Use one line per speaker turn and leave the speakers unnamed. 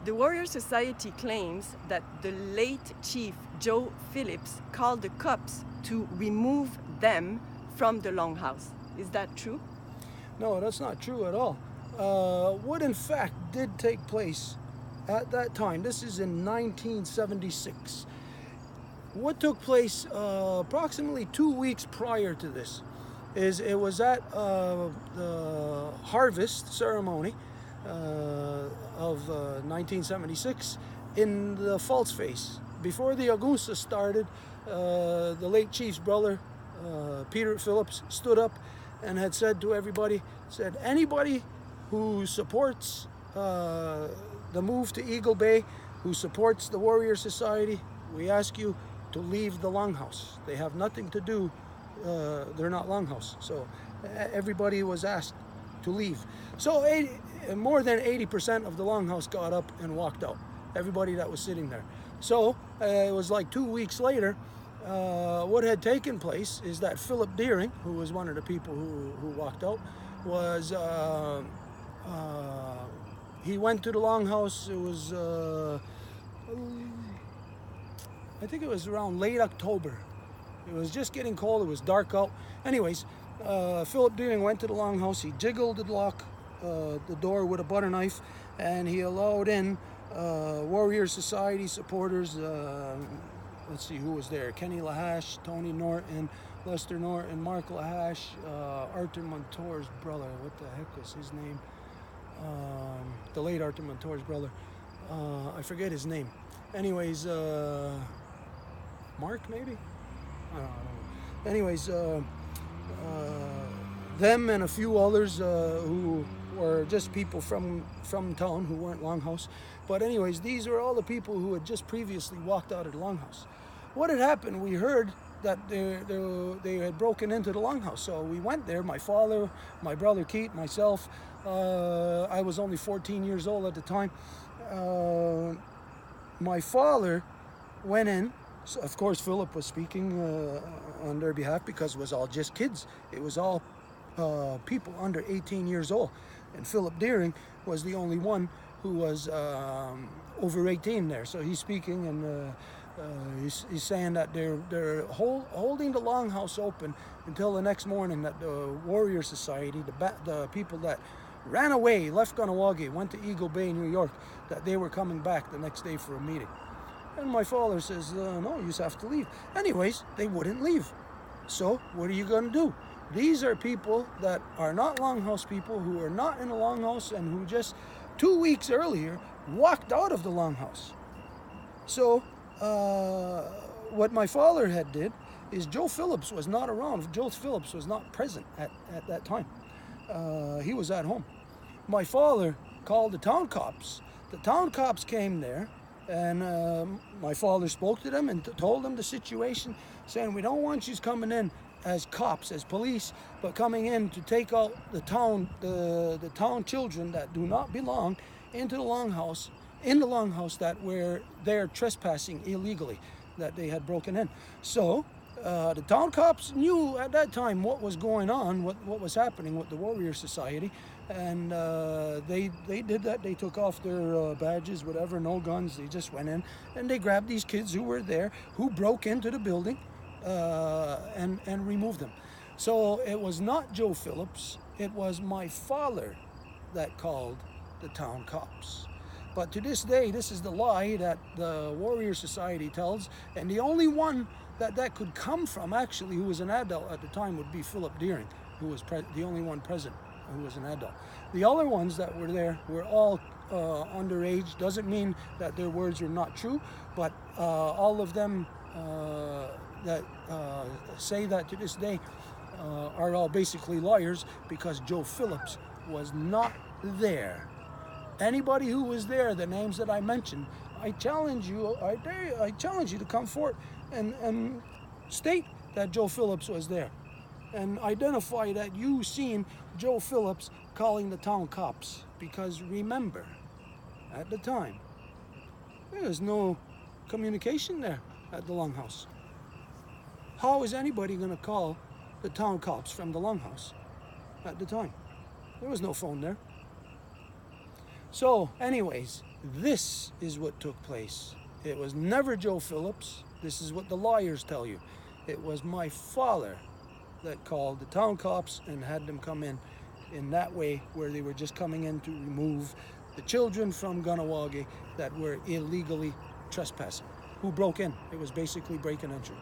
The Warrior Society claims that the late Chief Joe Phillips called the cops to remove them from the Longhouse. Is that true?
No, that's not true at all. What in fact did take place at that time, this is in 1976. What took place approximately 2 weeks prior to this is it was at the harvest ceremony of 1976 in the False Face. Before the Augusta started, the late chief's brother, Peter Phillips, stood up and had said to everybody, said, anybody who supports the move to Eagle Bay, who supports the Warrior Society, we ask you to leave the Longhouse. They have nothing to do, they're not Longhouse. So everybody was asked to leave. So more than 80% of the Longhouse got up and walked out, everybody that was sitting there. So it was like 2 weeks later, what had taken place is that Philip Deering, who was one of the people who walked out, was he went to the Longhouse. It was I think it was around late October. It was just getting cold. It was dark out. Anyways, Philip Deering went to the Longhouse. He jiggled the lock, the door with a butter knife, and he allowed in Warrior Society supporters. Let's see who was there. Kenny Lahash, Tony Norton, Lester Norton, Mark Lahash, Arthur Montour's brother. What the heck was his name? The late Arthur Montour's brother. I forget his name. Anyways, Mark maybe? I don't know. Anyways, them and a few others who were just people from town who weren't Longhouse. But anyways, these are all the people who had just previously walked out of the Longhouse. What had happened, we heard that they had broken into the Longhouse. So we went there, my father, my brother Keith, myself. I was only 14 years old at the time. My father went in. So of course, Philip was speaking on their behalf because it was all just kids. It was all people under 18 years old. And Philip Deering was the only one who was over 18 there. So he's speaking and he's saying that they're holding the Longhouse open until the next morning, that the Warrior Society, the people that ran away, left Kahnawake, went to Eagle Bay, New York, that they were coming back the next day for a meeting. And my father says, no, you just have to leave. Anyways, they wouldn't leave. So what are you going to do? These are people that are not Longhouse people, who are not in the Longhouse, and who just 2 weeks earlier walked out of the Longhouse. So what my father had did is Joe Phillips was not around. Joe Phillips was not present at that time. He was at home. My father called the town cops. The town cops came there, and my father spoke to them and told them the situation, saying, we don't want you coming in as cops, as police, but coming in to take out the town children that do not belong into the Longhouse, in the Longhouse, that where they're trespassing illegally, that they had broken in. So the town cops knew at that time what was going on, what was happening with the Warrior Society, and they did that. They took off their badges, whatever, no guns. They just went in and they grabbed these kids who were there, who broke into the building, and removed them. So it was not Joe Phillips, it was my father that called the town cops. But to this day, this is the lie that the Warrior Society tells, and the only one that could come from, actually, who was an adult at the time, would be Philip Deering, who was the only one present who was an adult. The other ones that were there were all underage. Doesn't mean that their words were not true, but all of them that say that to this day are all basically liars, because Joe Phillips was not there. Anybody who was there, the names that I mentioned, I challenge you, I challenge you to come forth and state that Joe Phillips was there, and identify that you seen Joe Phillips calling the town cops. Because remember, at the time, there was no communication there at the Longhouse. How is anybody going to call the town cops from the Longhouse at the time? There was no phone there. So, anyways, this is what took place. It was never Joe Phillips. This is what the lawyers tell you. It was my father that called the town cops and had them come in that way, where they were just coming in to remove the children from Kahnawake that were illegally trespassing. Who broke in? It was basically break and entry.